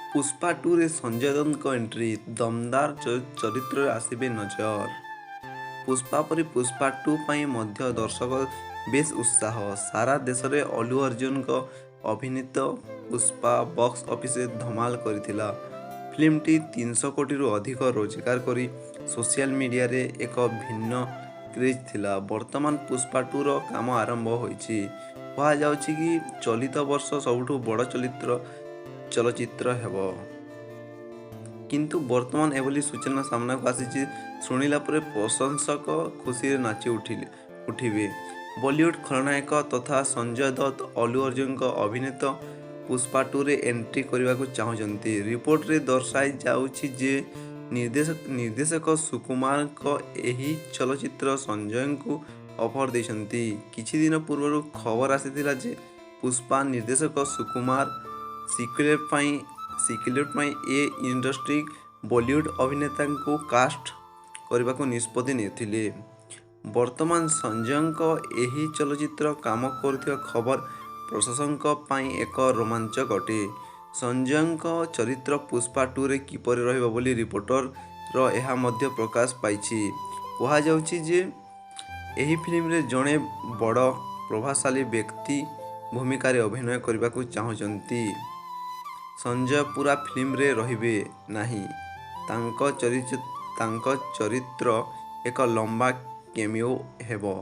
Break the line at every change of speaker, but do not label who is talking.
पुष्पा 2 रे संजय दत्त एंट्री दमदार चरित्र आसबे नजर। पुष्पा परी पुष्पा 2 पाई मध्य दर्शक बेस उत्साह। सारा देश में अल्लू अर्जुन को अभिनीत पुष्पा बॉक्स ऑफिस धमाल करथिला। फिल्मटी 300 कोटी रु अधिक रोजगार करी सोशल मीडिया रे एक भिन्न क्रेज थिला। वर्तमान पुष्पा 2 रो काम आरंभ होईछि। कहा जाउछि कि चलित वर्ष सबुठु बड़ चलचित्र हेबो। किंतु वर्तमान एभली सूचना सामना को आसी शुणिला परे प्रशंसक खुशी रे नाची उठिबे। बॉलीवुड खलनायक तथा संजय दत्त अल्लू अर्जुन को अभिनीत पुष्पा 2 रे एंट्री करने को चाहते। रिपोर्ट रे दर्शाई जाउछि जे निर्देशक सुकुमार को एही चलचित्र संजय को ऑफर देछंती। किछि दिन पूर्व खबर आसीथिला जे पुष्पा निर्देशक सुकुमार सिक्रेट पाई ए इंडस्ट्री बॉलीवुड अभिनेता को कास्ट करने को निष्पत्ति नेथिले। वर्तमान संजय को एही चलचित्र काम करुଥିବା खबर प्रशासक पाई एक रोमांचक अटे। संजय को चरित्र पुष्पा 2 रे किपरि रहिबो बोली रिपोर्टर रो एहा मध्य प्रकाश पाइछि। कहा जाउछि जे एही फिल्म रे जणे बड़ प्रभावशाली व्यक्ति भूमिका रे अभिनय करने को चाहते। संजय पूरा फिल्म रे रहिबे नाही। तांको चरित्र एक लंबा कैमियो हेबो।